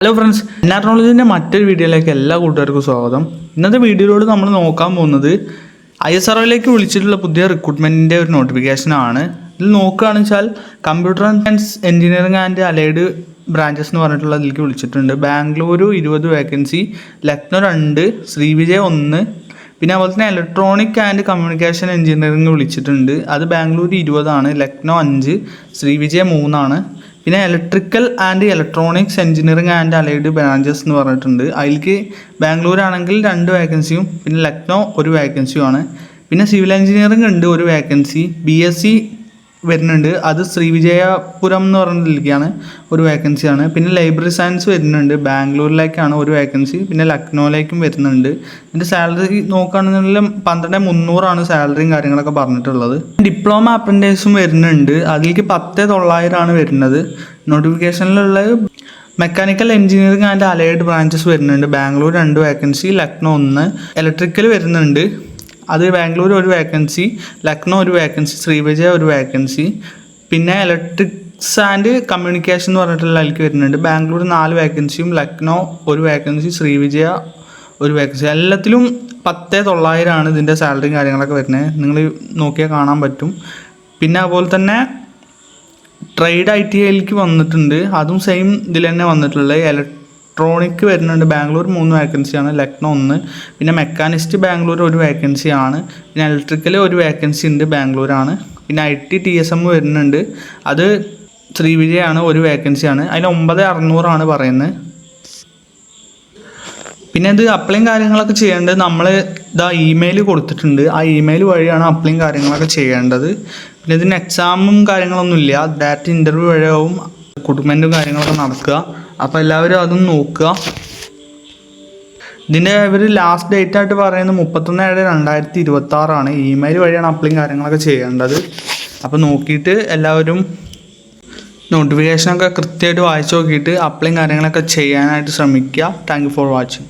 Hello friends, എൻആർട്രോളജിൻ്റെ മറ്റൊരു വീഡിയോയിലേക്ക് എല്ലാ കൂട്ടുകാർക്കും സ്വാഗതം. ഇന്നത്തെ വീഡിയോയിലൂടെ നമ്മൾ നോക്കാൻ പോകുന്നത് ISROയിലേക്ക് വിളിച്ചിട്ടുള്ള പുതിയ റിക്രൂട്ട്മെൻറ്റിൻ്റെ ഒരു നോട്ടിഫിക്കേഷനാണ്. ഇതിൽ നോക്കുകയാണെന്ന് വെച്ചാൽ computer science engineering and allied branches എന്ന് പറഞ്ഞിട്ടുള്ള ഇതിലേക്ക് വിളിച്ചിട്ടുണ്ട്. ബാംഗ്ലൂർ 20 വേക്കൻസി, ലക്നൗ 2, ശ്രീവിജയ 1, പിന്നെ അതുപോലെ തന്നെ ഇലക്ട്രോണിക് ആൻഡ് കമ്മ്യൂണിക്കേഷൻ എഞ്ചിനീയറിംഗ് വിളിച്ചിട്ടുണ്ട്. അത് ബാംഗ്ലൂർ 20, ലക്നൗ 5, ശ്രീവിജയ 3. പിന്നെ electrical and electronics engineering and allied branches എന്ന് പറഞ്ഞിട്ടുണ്ട്. അതിലേക്ക് ബാംഗ്ലൂർ ആണെങ്കിൽ 2 വേക്കൻസിയും പിന്നെ ലക്നൗ 1 വേക്കൻസിയുമാണ്. പിന്നെ സിവിൽ എഞ്ചിനീയറിംഗ് ഉണ്ട് 1 വേക്കൻസി. BSc വരുന്നുണ്ട്, അത് ശ്രീവിജയപുരം എന്ന് പറഞ്ഞിരിക്കുകയാണ് 1 വേക്കൻസിയാണ്. പിന്നെ ലൈബ്രറി സയൻസ് വരുന്നുണ്ട്, ബാംഗ്ലൂരിലേക്കാണ് 1 വേക്കൻസി, പിന്നെ ലക്നൗയിലേക്കും വരുന്നുണ്ട്. ഇതിൻ്റെ സാലറി നോക്കുകയാണെന്നുണ്ടെങ്കിൽ 12,300 സാലറിയും കാര്യങ്ങളൊക്കെ പറഞ്ഞിട്ടുള്ളത്. ഡിപ്ലോമ അപ്രൻറ്റീസും വരുന്നുണ്ട്, അതിലേക്ക് 10,900 വരുന്നത്. നോട്ടിഫിക്കേഷനിലുള്ള mechanical engineering and allied branches വരുന്നുണ്ട്, ബാംഗ്ലൂർ 2 വേക്കൻസി, ലക്നൗ 1. ഇലക്ട്രിക്കൽ വരുന്നുണ്ട്, അത് Bangalore 1 vacancy, Lucknow 1 vacancy, Srivijaya 1 vacancy. പിന്നെ ഇലക്ട്രിക്സ് ആൻഡ് കമ്മ്യൂണിക്കേഷൻ എന്ന് പറഞ്ഞിട്ടുള്ള അതിലേക്ക് വരുന്നുണ്ട്, ബാംഗ്ലൂർ 4 വേക്കൻസിയും, ലക്നൗ 1 വേക്കൻസി, ശ്രീവിജയ 1 വേക്കൻസി. എല്ലാത്തിലും 10,900 ഇതിൻ്റെ സാലറിയും കാര്യങ്ങളൊക്കെ വരുന്നത്. നിങ്ങൾ നോക്കിയാൽ കാണാൻ പറ്റും. പിന്നെ അതുപോലെ തന്നെ ട്രേഡ് ITIയിലേക്ക് വന്നിട്ടുണ്ട്, അതും സെയിം ഇതിൽ തന്നെ വന്നിട്ടുള്ളത്. ഇലക്ട്രോണിക് വരുന്നുണ്ട്, ബാംഗ്ലൂർ 3 വേക്കൻസിയാണ്, ലക്നൗ 1. പിന്നെ മെക്കാനിസ്റ്റ് ബാംഗ്ലൂർ 1 വേക്കൻസിയാണ്. പിന്നെ ഇലക്ട്രിക്കൽ 1 വേക്കൻസി ഉണ്ട്, ബാംഗ്ലൂരാണ്. പിന്നെ IT TSM വരുന്നുണ്ട്, അത് ശ്രീവിജയാണ്, 1 വേക്കൻസിയാണ്. അതിന് 9,600 പറയുന്നത്. പിന്നെ ഇത് അപ്ലൈയും കാര്യങ്ങളൊക്കെ ചെയ്യേണ്ടത് നമ്മൾ ഇമെയിൽ കൊടുത്തിട്ടുണ്ട്, ആ ഇമെയിൽ വഴിയാണ് അപ്ലൈയും കാര്യങ്ങളൊക്കെ ചെയ്യേണ്ടത്. പിന്നെ ഇതിന് എക്സാമും കാര്യങ്ങളൊന്നുമില്ല, ഡയറക്റ്റ് ഇൻ്റർവ്യൂ വഴിയാവും റിക്രൂട്ട്മെൻറ്റും കാര്യങ്ങളൊക്കെ നടക്കുക. അപ്പോൾ എല്ലാവരും അതൊന്ന് നോക്കുക. ഇതിൻ്റെ ഇവർ ലാസ്റ്റ് ഡേറ്റ് ആയിട്ട് പറയുന്നത് 31/7/2026. ഇമെയിൽ വഴിയാണ് അപ്ലൈയും കാര്യങ്ങളൊക്കെ ചെയ്യേണ്ടത്. അപ്പോൾ നോക്കിയിട്ട് എല്ലാവരും നോട്ടിഫിക്കേഷനൊക്കെ കൃത്യമായിട്ട് വായിച്ച് നോക്കിയിട്ട് അപ്ലൈയും കാര്യങ്ങളൊക്കെ ചെയ്യാനായിട്ട് ശ്രമിക്കുക. Thank you for watching.